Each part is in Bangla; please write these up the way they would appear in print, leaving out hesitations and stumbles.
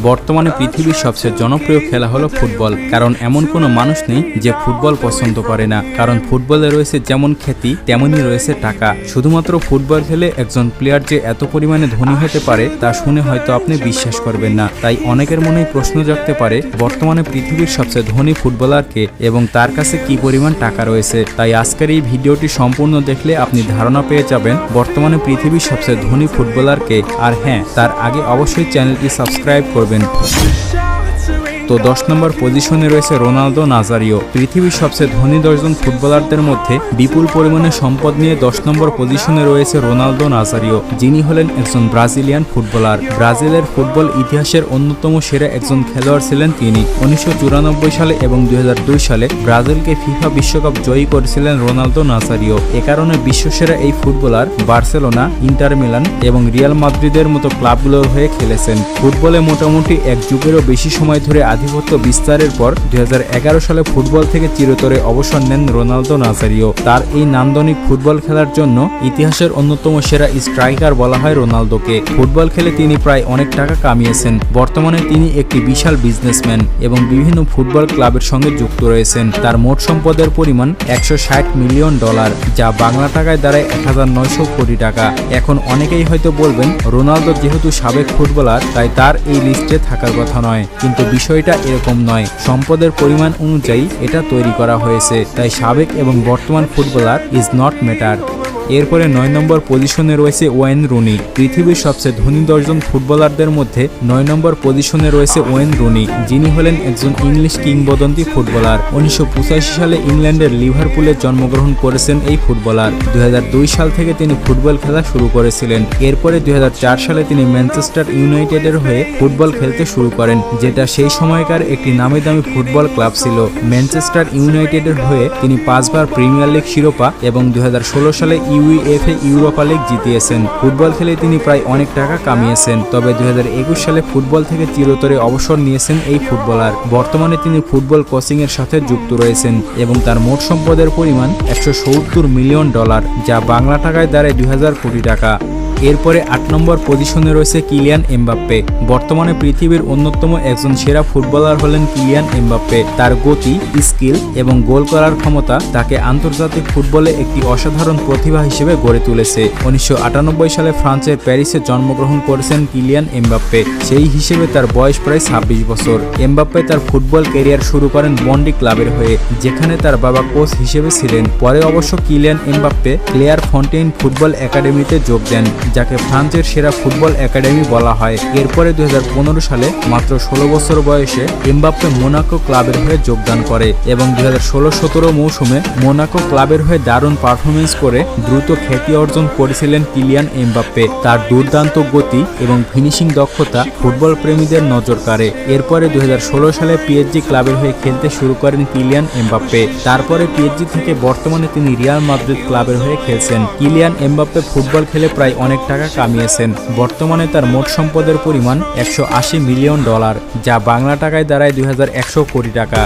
বর্তমানে পৃথিবীর সবচেয়ে জনপ্রিয় খেলা হলো ফুটবল। কারণ এমন কোনো মানুষ নেই যে ফুটবল পছন্দ করে না। কারণ ফুটবলে রয়েছে যেমন খ্যাতি তেমনই রয়েছে টাকা। শুধুমাত্র ফুটবল খেলে একজন প্লেয়ার যে এত পরিমাণে ধনী হতে পারে তা শুনে হয়তো আপনি বিশ্বাস করবেন না। তাই অনেকের মনেই প্রশ্ন জাগতে পারে বর্তমানে পৃথিবীর সবচেয়ে ধনী ফুটবলার কে এবং তার কাছে কি পরিমাণ টাকা রয়েছে। তাই আজকের এই ভিডিওটি সম্পূর্ণ দেখলে আপনি ধারণা পেয়ে যাবেন বর্তমানে পৃথিবীর সবচেয়ে ধনী ফুটবলার কে। আর হ্যাঁ, তার আগে অবশ্যই চ্যানেলটি সাবস্ক্রাইব করবেন। তো 10 নম্বর পজিশনে রয়েছে রোনালদো নাজারিও। পৃথিবীর সবচেয়ে ধনী 10 জন ফুটবলারদের মধ্যে বিপুল পরিমাণে সম্পদ নিয়ে 10 নম্বর পজিশনে রয়েছে রোনালদো নাজারিও, যিনি হলেন একজন ব্রাজিলিয়ান ফুটবলার। ব্রাজিলের ফুটবল ইতিহাসের অন্যতম সেরা একজন খেলোয়াড় ছিলেন তিনি। 1994 সালে এবং 2002 সালে ব্রাজিলকে ফিফা বিশ্বকাপ জয়ী করেছিলেন রোনালদো নাজারিও। এ কারণে বিশ্বসেরা এই ফুটবলার বার্সেলোনা, ইন্টার মিলান এবং রিয়াল মাদ্রিদের মতো ক্লাবগুলোর হয়ে খেলেছেন। ফুটবলে মোটামুটি এক যুগেরও বেশি সময় ধরে আধিপত্য বিস্তারের পর 2011 সালে ফুটবল থেকে চিরতরে অবসর নেন রোনালদো নাজারিও। তার এই নান্দনিক ফুটবল খেলার জন্য ইতিহাসের অন্যতম সেরা স্ট্রাইকার বলা হয় রোনালদোকে। ফুটবল খেলে তিনি প্রায় অনেক টাকা কামিয়েছেন। বর্তমানে তিনি একটি বিশাল বিজনেসম্যান এবং বিভিন্ন ফুটবল ক্লাবের সঙ্গে যুক্ত রয়েছেন। তার মোট সম্পদের পরিমাণ $160 মিলিয়ন, যা বাংলা টাকায় দাঁড়ায় 1900 কোটি টাকা। এখন অনেকেই হয়তো বলবেন রোনালদো যেহেতু সাবেক ফুটবলার তাই তার এই লিস্টে থাকার কথা নয়, কিন্তু বিষয়টা এরকম নয়। সম্পদের পরিমাণ অনুযায়ী এটা তৈরি করা হয়েছে, তাই সাবেক এবং বর্তমান ফুটবলার ইজ নট ম্যাটার। এরপরে 9 নম্বর পজিশনে রয়েছে ওয়েন রুনি। পৃথিবীর সবচেয়ে ধনী 10 জন ফুটবলারদের মধ্যে 9 নম্বর পজিশনে রয়েছে ওয়েন রুনি, যিনি হলেন একজন ইংলিশ কিংবদন্তি ফুটবলার। 1985 সালে ইংল্যান্ডের লিভারপুলে জন্মগ্রহণ করেছেন এই ফুটবলার। 2002 সাল থেকে তিনি ফুটবল খেলা শুরু করেছিলেন। এরপরে 2004 সালে তিনি ম্যানচেস্টার ইউনাইটেডের হয়ে ফুটবল খেলতে শুরু করেন, যেটা সেই সময়কার একটি নামি দামি ফুটবল ক্লাব ছিল। ম্যানচেস্টার ইউনাইটেডের হয়ে তিনি 5 বার প্রিমিয়ার লিগ শিরোপা এবং 2016 সালে UEFA ইউরোপা লিগ জিতিয়েছেন। ফুটবল খেলে তিনি প্রায় অনেক টাকা কামিয়েছেন। তবে 2021 সালে ফুটবল থেকে চিরতরে অবসর নিয়েছেন এই ফুটবলার। বর্তমানে তিনি ফুটবল কোচিং এর সাথে যুক্ত রয়েছেন এবং তার মোট সম্পদের পরিমাণ $170 মিলিয়ন, যা বাংলা টাকায় দাঁড়ায় 2000 কোটি টাকা। এরপরে 8 নম্বর পজিশনে রয়েছে কিলিয়ান এমবাপ্পে। বর্তমানে পৃথিবীর অন্যতম একজন সেরা ফুটবলার হলেন কিলিয়ান এমবাপ্পে। তার গতি, স্কিল এবং গোল করার ক্ষমতা তাকে আন্তর্জাতিক ফুটবলে একটি অসাধারণ প্রতিভা হিসেবে গড়ে তুলেছে। 1998 সালে ফ্রান্সের প্যারিসে জন্মগ্রহণ করেছেন কিলিয়ান এমবাপ্পে। সেই হিসেবে তার বয়স প্রায় 26 বছর। এমবাপ্পে তার ফুটবল ক্যারিয়ার শুরু করেন বন্ডি ক্লাবের হয়ে, যেখানে তার বাবা কোচ হিসেবে ছিলেন। পরে অবশ্য কিলিয়ান এমবাপ্পে ক্লেয়ার ফন্টেইন ফুটবল একাডেমিতে যোগ দেন, যাকে ফ্রান্সের সেরা ফুটবল একাডেমি বলা হয়। এরপরে 2015 সালে মাত্র 16 বছর বয়সে এমবাপ্পে মোনাকো ক্লাবের হয়ে যোগদান করে এবং 2016-17 মৌসুমে মোনাকো ক্লাবের হয়ে দারুণ পারফরমেন্স করে দ্রুত খ্যাতি অর্জন করেছিলেন কিলিয়ান এমবাপ্পে। তার দুর্দান্ত গতি এবং ফিনিশিং দক্ষতা ফুটবল প্রেমীদের নজর কাড়ে। এরপরে 2016 সালে পিএসজি ক্লাবের হয়ে খেলতে শুরু করেন কিলিয়ান এমবাপ্পে। তারপরে পিএসজি থেকে বর্তমানে তিনি রিয়াল মাদ্রিদ ক্লাবের হয়ে খেলছেন। কিলিয়ান এমবাপ্পে ফুটবল খেলে প্রায় অনেক টাকা কামিয়েছেন। বর্তমানে তার মোট সম্পদের পরিমাণ $180 মিলিয়ন, যা বাংলা টাকায় দাঁড়ায় 2100 কোটি টাকা।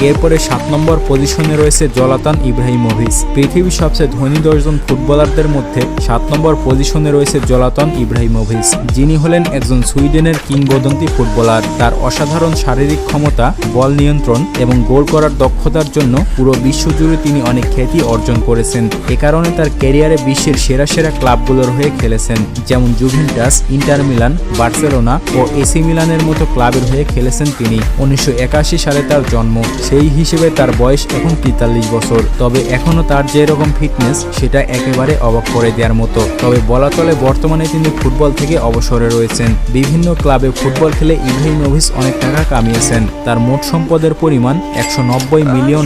এরপরে 7 নম্বর পজিশনে রয়েছে জলাতান ইব্রাহিমোভিচ। পৃথিবীর সবচেয়ে ধনী 10 জন ফুটবলারদের মধ্যে 7 নম্বর পজিশনে রয়েছে জলাতান ইব্রাহিমোভিচ, যিনি হলেন একজন সুইডেনের কিংবদন্তি ফুটবলার। তার অসাধারণ শারীরিক ক্ষমতা, বল নিয়ন্ত্রণ এবং গোল করার দক্ষতার জন্য পুরো বিশ্বজুড়ে তিনি অনেক খ্যাতি অর্জন করেছেন। এ কারণে তার ক্যারিয়ারে বিশ্বের সেরা সেরা ক্লাবগুলোর হয়ে খেলেছেন, যেমন জুভেন্টাস, ইন্টার মিলান, বার্সেলোনা ও এসি মিলানের মতো ক্লাবের হয়ে খেলেছেন তিনি। 1981 সালে তার জন্ম। সেই হিসেবে তার বয়স এখন 43 বছর। তবে এখনো তার যে রকম ফিটনেস সেটা একেবারে অবাক করে দেওয়ার মতো। তবে বলা চলে বর্তমানে তিনি ফুটবল থেকে অবসরে রয়েছেন। বিভিন্ন ক্লাবে ফুটবল খেলে ইব্রাহিমোভিচ অনেক টাকা কামিয়েছেন। তার মোট সম্পদের পরিমাণ $190 মিলিয়ন,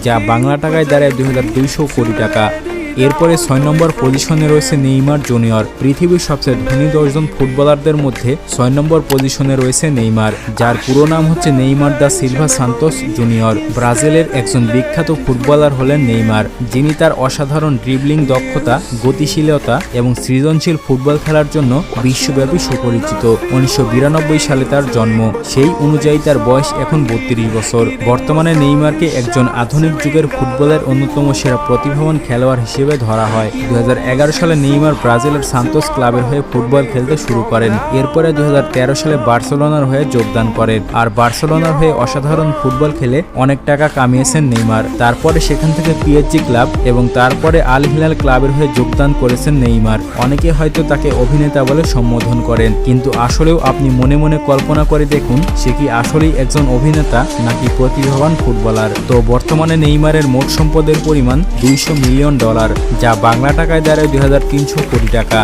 যা বাংলা টাকায় দাঁড়ায় 2200 কোটি টাকা। এরপরে 6 নম্বর পজিশনে রয়েছে নেইমার জুনিয়র। পৃথিবীর সবচেয়ে ধনী 10 জন ফুটবলারদের মধ্যে 6 নম্বর পজিশনে রয়েছে নেইমার, যার পুরো নাম হচ্ছে Neymar da Silva Santos junior. ব্রাজিলের একজন বিখ্যাত ফুটবলার হলেন নেইমার, যিনি তার অসাধারণ ড্রিবলিং দক্ষতা, গতিশীলতা এবং সৃজনশীল ফুটবল খেলার জন্য বিশ্বব্যাপী সুপরিচিত। 1992 সালে তার জন্ম। সেই অনুযায়ী তার বয়স এখন 32 বছর। বর্তমানে নেইমারকে একজন আধুনিক যুগের ফুটবলের অন্যতম সেরা প্রতিভাবান খেলোয়াড় হিসেবে হিসেবে ধরা হয়। 2011 সালে নেইমার ব্রাজিলের সান্তোস ক্লাবের হয়ে ফুটবল খেলতে শুরু করেন। এরপরে 2013 সালে বার্সেলোনার হয়ে যোগদান করেন। আর বার্সেলোনার হয়ে অসাধারণ ফুটবল খেলে অনেক টাকা কামিয়েছেন নেইমার। তারপরে সেখান থেকে পিএসজি ক্লাব এবং তারপরে আল হিলাল ক্লাবের হয়ে যোগদান করেছেন নেইমার। অনেকে হয়তো তাকে অভিনেতা বলে সম্বোধন করেন, কিন্তু আসলেও আপনি মনে মনে কল্পনা করে দেখুন সে কি আসলেই একজন অভিনেতা নাকি প্রতিভাবান ফুটবলার। তো বর্তমানে নেইমারের মোট সম্পদের পরিমাণ $200 মিলিয়ন, যা বাংলা টাকায় দাঁড়ায় 2300 কোটি টাকা।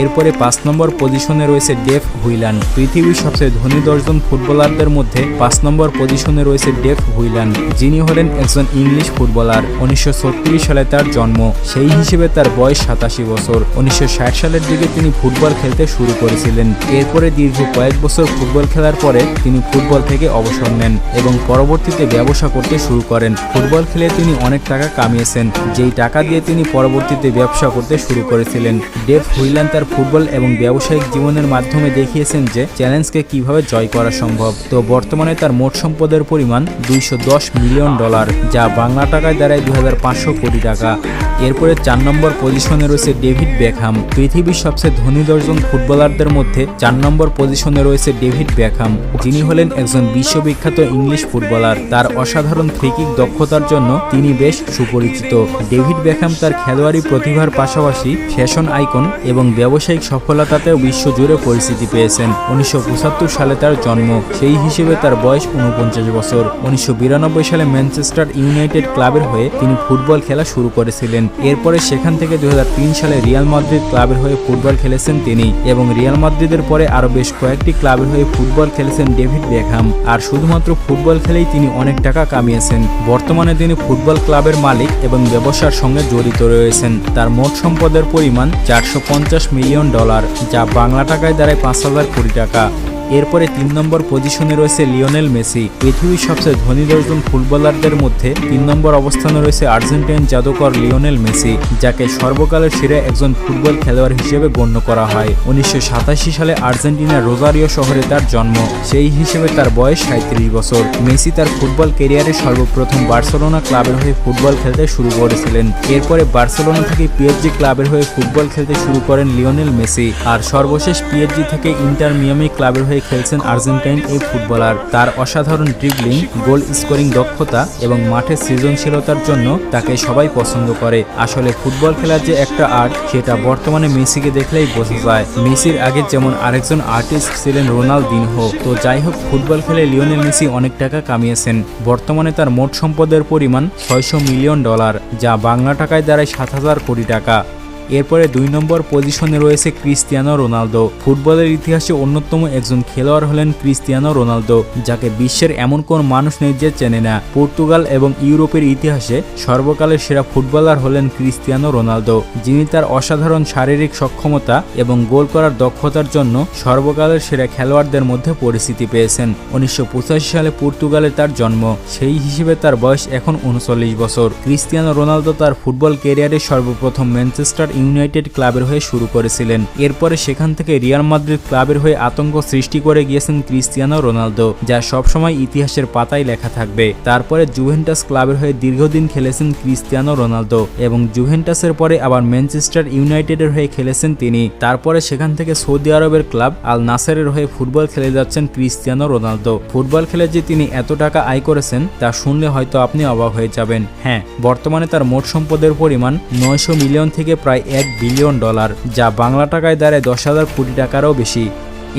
এরপরে 5 নম্বর পজিশনে রয়েছে ডেভ হুইলান। পৃথিবীর সবচেয়ে ধনী 10 জন ফুটবলারদের মধ্যে 5 নম্বর পজিশনে রয়েছে ডেভ হুইলান, যিনি হলেন একজন ইংলিশ ফুটবলার। 1936 সালে তার জন্ম, সেই হিসেবে তার বয়স 87 বছর। 1960 সালের দিকে তিনি ফুটবল খেলতে শুরু করেছিলেন। এরপরে দীর্ঘ কয়েক বছর ফুটবল খেলার পরে তিনি ফুটবল থেকে অবসর নেন এবং পরবর্তীতে ব্যবসা করতে শুরু করেন। ফুটবল খেলে তিনি অনেক টাকা কামিয়েছেন, যেই টাকা দিয়ে তিনি পরবর্তীতে ব্যবসা করতে শুরু করেছিলেন। ডেভ হুইলান তার ফুটবল এবং ব্যবসায়িক জীবনের মাধ্যমে দেখিয়েছেন যে চ্যালেঞ্জকে কিভাবে জয় করা সম্ভব। তো বর্তমানে তার মোট সম্পদের পরিমাণ $210 মিলিয়ন, যা বাংলা টাকায় দাঁড়ায় 2500 কোটি টাকা। এরপরে 4 নম্বর পজিশনে রয়েছে ডেভিড বেকহাম। পৃথিবীর সবচেয়ে ধনী 10 জন ফুটবলারদের মধ্যে 4 নম্বর পজিশনে রয়েছে ডেভিড বেকহাম, যিনি হলেন একজন বিশ্ববিখ্যাত ইংলিশ ফুটবলার। তার অসাধারণ ফ্রিকিক দক্ষতার জন্য তিনি বেশ সুপরিচিত। ডেভিড বেকহাম তার খেলোয়াড়ি প্রতিভার পাশাপাশি ফ্যাশন আইকন এবং ব্যবসায়িক সফলতাতেও বিশ্বজুড়ে পরিচিতি পেয়েছেন। 1975 সালে তার জন্ম, সেই হিসেবে তার বয়স 49 বছর। 1992 সালে ম্যানচেস্টার ইউনাইটেড ক্লাবের হয়ে তিনি ফুটবল খেলা শুরু করেছিলেন। এরপরে সেখান থেকে 2003 সালে রিয়াল মাদ্রিদ ক্লাবের হয়ে ফুটবল খেলেছেন তিনি, এবং রিয়াল মাদ্রিদের পরে আরও বেশ কয়েকটি ক্লাবের হয়ে ফুটবল খেলেছেন ডেভিড বেকহাম। আর শুধুমাত্র ফুটবল খেলেই তিনি অনেক টাকা কামিয়েছেন। বর্তমানে তিনি ফুটবল ক্লাবের মালিক এবং ব্যবসার সঙ্গে জড়িত রয়েছেন। তার মোট সম্পদের পরিমাণ $450 মিলিয়ন, যা বাংলা টাকায় দাঁড়ায় 5000 কোটি টাকা। এরপরে 3 নম্বর পজিশনে রয়েছে লিওনেল মেসি। পৃথিবীর সবচেয়ে ধনী 10 জন ফুটবলারদের মধ্যে 3 নম্বর অবস্থানে রয়েছে আর্জেন্টাইন জাদুকর লিওনেল মেসি, যাকে সর্বকালের সেরা একজন ফুটবল খেলোয়াড় হিসেবে গণ্য করা হয়। 1987 সালে আর্জেন্টিনার রোজারিও শহরে তার জন্ম, সেই হিসেবে তার বয়স 37 বছর। মেসি তার ফুটবল ক্যারিয়ারে সর্বপ্রথম বার্সেলোনা ক্লাবের হয়ে ফুটবল খেলতে শুরু করেছিলেন। এরপরে বার্সেলোনা থেকে পিএসজি ক্লাবের হয়ে ফুটবল খেলতে শুরু করেন লিওনেল মেসি। আর সর্বশেষ পিএসজি থেকে ইন্টার মিয়ামি ক্লাবের হয়ে খেলছেন আর্জেন্টাইন এই ফুটবলার। তার অসাধারণ ড্রিবলিং, গোল স্কোরিং দক্ষতা এবং মাঠের সৃজনশীলতার জন্য তাকে সবাই পছন্দ করে। আসলে ফুটবল খেলার যে একটা আর্ট, সেটা বর্তমানে মেসিকে দেখলেই বোঝা যায়। মেসির আগে যেমন আরেকজন আর্টিস্ট ছিলেন রোনালদিনহো। তো যাই হোক, ফুটবল খেলে লিওনেল মেসি অনেক টাকা কামিয়েছেন। বর্তমানে তার মোট সম্পদের পরিমাণ $600 মিলিয়ন, যা বাংলা টাকায় দাঁড়ায় 7000 কোটি টাকা। এরপরে 2 নম্বর পজিশনে রয়েছে ক্রিস্টিয়ানো রোনালদো। ফুটবলের ইতিহাসে অন্যতম একজন খেলোয়াড় হলেন ক্রিস্টিয়ানো রোনালদো, যাকে বিশ্বের এমন কোন মানুষ নেই যে চেনে না। পর্তুগাল এবং ইউরোপের ইতিহাসে সর্বকালের সেরা ফুটবলার হলেন ক্রিস্টিয়ানো রোনালদো, যিনি তার অসাধারণ শারীরিক সক্ষমতা এবং গোল করার দক্ষতার জন্য সর্বকালের সেরা খেলোয়াড়দের মধ্যে পরিচিতি পেয়েছেন। 1985 সালে পর্তুগালে তার জন্ম, সেই হিসেবে তার বয়স এখন 39 বছর। ক্রিস্টিয়ানো রোনালদো তার ফুটবল ক্যারিয়ারে সর্বপ্রথম ম্যানচেস্টার ইউনাইটেড ক্লাবের হয়ে শুরু করেছিলেন। এরপরে সেখান থেকে রিয়াল মাদ্রিদ ক্লাবের হয়ে আতঙ্ক সৃষ্টি করে গিয়েছেন ক্রিস্টিয়ানো রোনালদো, যা সবসময় ইতিহাসের পাতায় লেখা থাকবে। তারপরে জুভেন্টাস ক্লাবের হয়ে দীর্ঘদিন খেলেছেন ক্রিস্টিয়ানো রোনালদো, এবং জুভেন্টাসের পরে আবার ম্যানচেস্টার ইউনাইটেডের হয়ে খেলেছেন তিনি। তারপরে সেখান থেকে সৌদি আরবের ক্লাব আল নাসেরের হয়ে ফুটবল খেলে যাচ্ছেন ক্রিস্টিয়ানো রোনালদো। ফুটবল খেলে যে তিনি এত টাকা আয় করেছেন তা শুনলে হয়তো আপনি অবাক হয়ে যাবেন। হ্যাঁ, বর্তমানে তার মোট সম্পদের পরিমাণ $900 মিলিয়ন থেকে প্রায় $1 বিলিয়ন, যা বাংলা টাকায় দাঁড়ায় 10,000 কোটি টাকারও বেশি।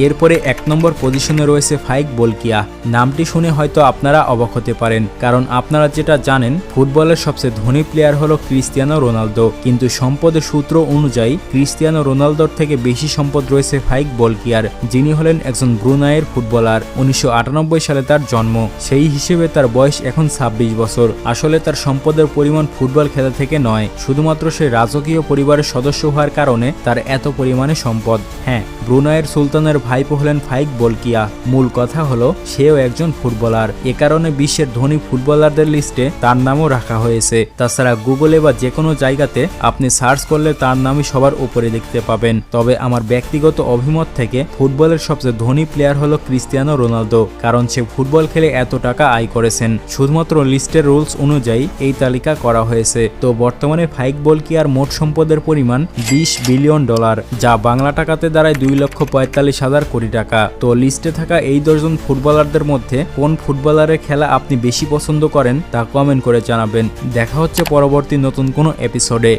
এরপরে 1 নম্বর পজিশনে রয়েছে ফাইক বলকিয়া। নামটি শুনে হয়তো আপনারা অবাক হতে পারেন, কারণ আপনারা যেটা জানেন ফুটবলের সবচেয়ে ধনী প্লেয়ার হলো ক্রিস্টিয়ানো রোনালদো, কিন্তু সম্পদের সূত্র অনুযায়ী ক্রিস্টিয়ানো রোনালদোর থেকে বেশি সম্পদ রয়েছে ফাইক বলকিয়ার, যিনি হলেন একজন ব্রুনাইয়ের ফুটবলার। 1998 সালে তার জন্ম, সেই হিসেবে তার বয়স এখন 26 বছর। আসলে তার সম্পদের পরিমাণ ফুটবল খেলা থেকে নয়, শুধুমাত্র সে রাজকীয় পরিবারের সদস্য হওয়ার কারণে তার এত পরিমাণে সম্পদ। হ্যাঁ, ব্রুনাইয়ের সুলতানের ভাইপো হলেন ফাইক বলকিয়া। মূল কথা হলো সেও একজন ফুটবলার, এ কারণে বিশ্বের ধনী ফুটবলারদের লিস্টে তার নামও রাখা হয়েছে। তাছাড়া গুগলে বা যে কোনো জায়গাতে আপনি সার্চ করলে তার নামই সবার উপরে দেখতে পাবেন। তবে আমার ব্যক্তিগত অভিমত থেকে ফুটবলের সবচেয়ে ধনী প্লেয়ার হলো ক্রিস্টিয়ানো রোনালদো, কারণ সে ফুটবল খেলে এত টাকা আয় করেছেন। শুধুমাত্র লিস্টের রুলস অনুযায়ী এই তালিকা করা হয়েছে। তো বর্তমানে ফাইক বলকিয়ার মোট সম্পদের পরিমাণ $20 বিলিয়ন, যা বাংলা টাকাতে দাঁড়ায় 2,45,000 কোটি টাকা। তো লিস্টে থাকা এই 10 জন ফুটবলারদের মধ্যে কোন ফুটবলারের খেলা আপনি বেশি পছন্দ করেন তা কমেন্ট করে জানাবেন। দেখা হচ্ছে পরবর্তী নতুন কোনো এপিসোডে।